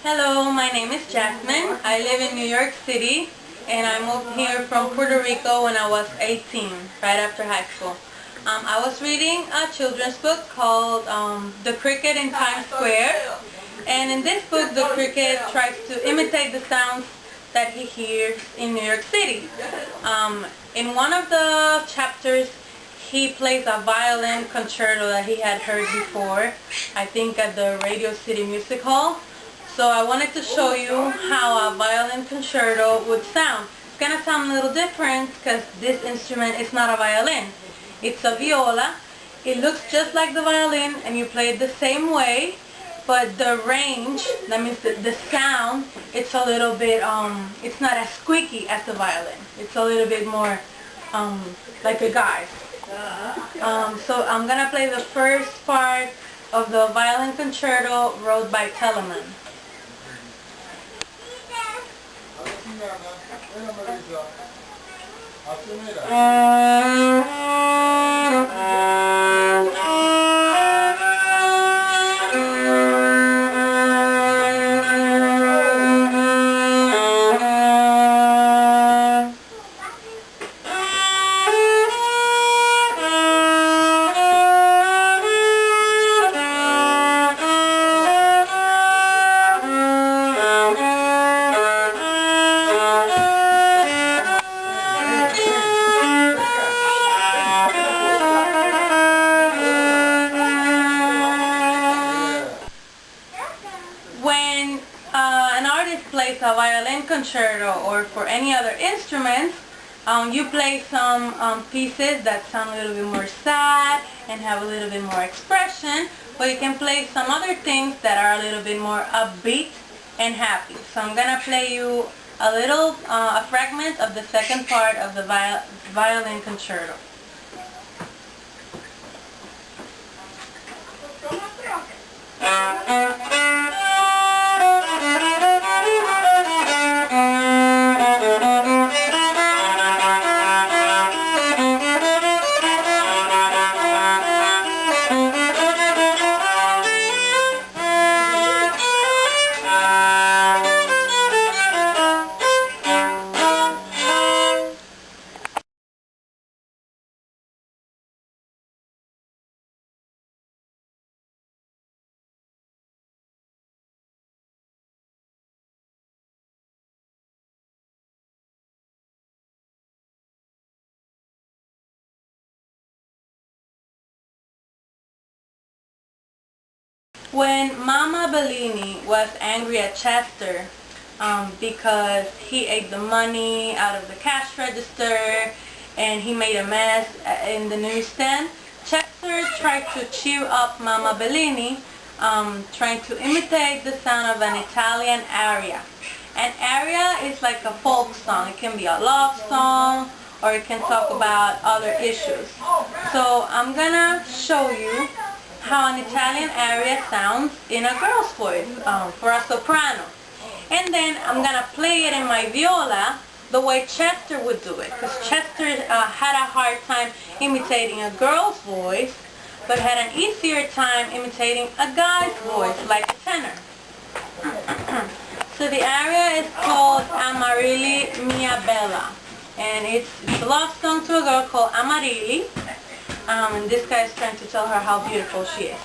Hello, my name is Yazmin. I live in New York City and I moved here from Puerto Rico when I was 18, right after high school. I was reading a children's book called The Cricket in Times Square, and in this book the cricket tries to imitate the sounds that he hears in New York City. In one of the chapters he plays a violin concerto that he had heard before, I think at the Radio City Music Hall. So I wanted to show you how a violin concerto would sound. It's going to sound a little different because this instrument is not a violin. It's a viola. It looks just like the violin and you play it the same way, but the range, that means the sound, it's a little bit, it's not as squeaky as the violin. It's a little bit more like a guide. So I'm going to play the first part of the violin concerto wrote by Telemann. When an artist plays a violin concerto or for any other instruments, you play some pieces that sound a little bit more sad and have a little bit more expression, or you can play some other things that are a little bit more upbeat and happy. So I'm going to play you a fragment of the second part of the violin concerto. When Mama Bellini was angry at Chester because he ate the money out of the cash register and he made a mess in the newsstand, Chester tried to cheer up Mama Bellini, trying to imitate the sound of an Italian aria. An aria is like a folk song. It can be a love song or it can talk about other issues. So I'm gonna show you how an Italian aria sounds in a girl's voice for a soprano. And then I'm going to play it in my viola the way Chester would do it, because Chester had a hard time imitating a girl's voice, but had an easier time imitating a guy's voice, like a tenor. So the aria is called Amarilli Mia Bella, and it's a love song to a girl called Amarilli. And this guy is trying to tell her how beautiful she is.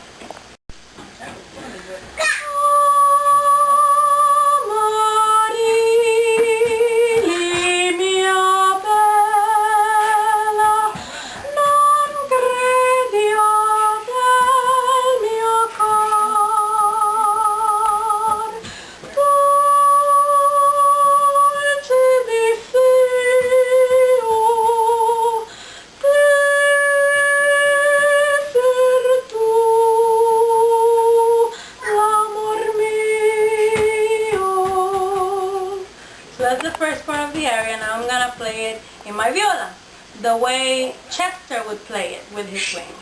So that's the first part of the aria. Now I'm going to play it in my viola, the way Chester would play it with his wings.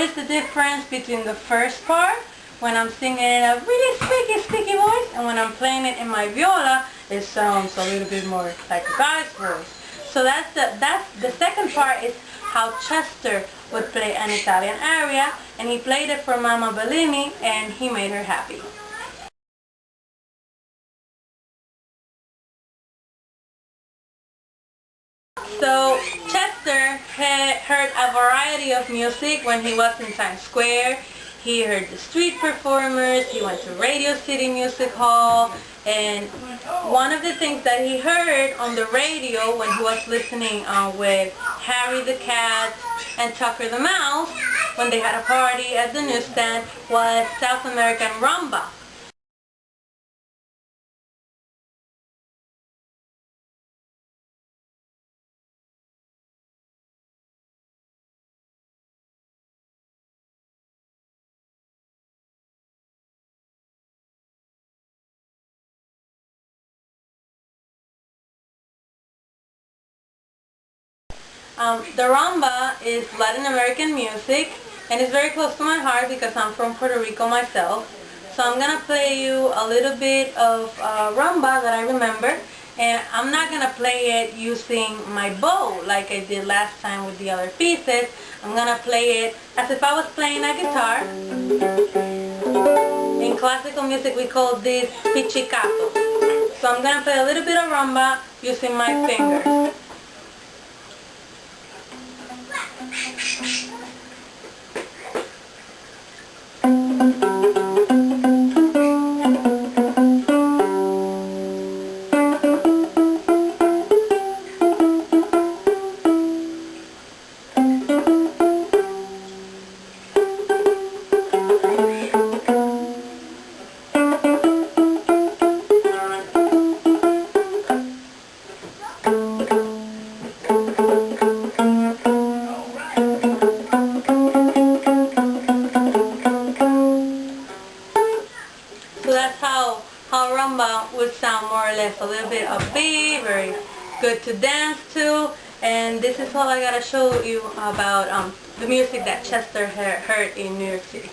notice the difference between the first part when I'm singing in a really squeaky voice, and when I'm playing it in my viola, it sounds a little bit more like a guy's voice. So that's the second part is how Chester would play an Italian aria, and he played it for Mama Bellini, and he made her happy. So Chester had heard a variety of music when he was in Times Square. He heard the street performers, he went to Radio City Music Hall, and one of the things that he heard on the radio when he was listening with Harry the Cat and Tucker the Mouse, when they had a party at the newsstand, was South American rumba. The rumba is Latin American music, and it's very close to my heart because I'm from Puerto Rico myself. So I'm going to play you a little bit of rumba that I remember, and I'm not going to play it using my bow like I did last time with the other pieces. I'm going to play it as if I was playing a guitar. In classical music we call this pizzicato. So I'm going to play a little bit of rumba using my fingers. So that's how rumba would sound, more or less, a little bit upbeat, very good to dance to. And this is all I gotta show you about the music that Chester heard in New York City.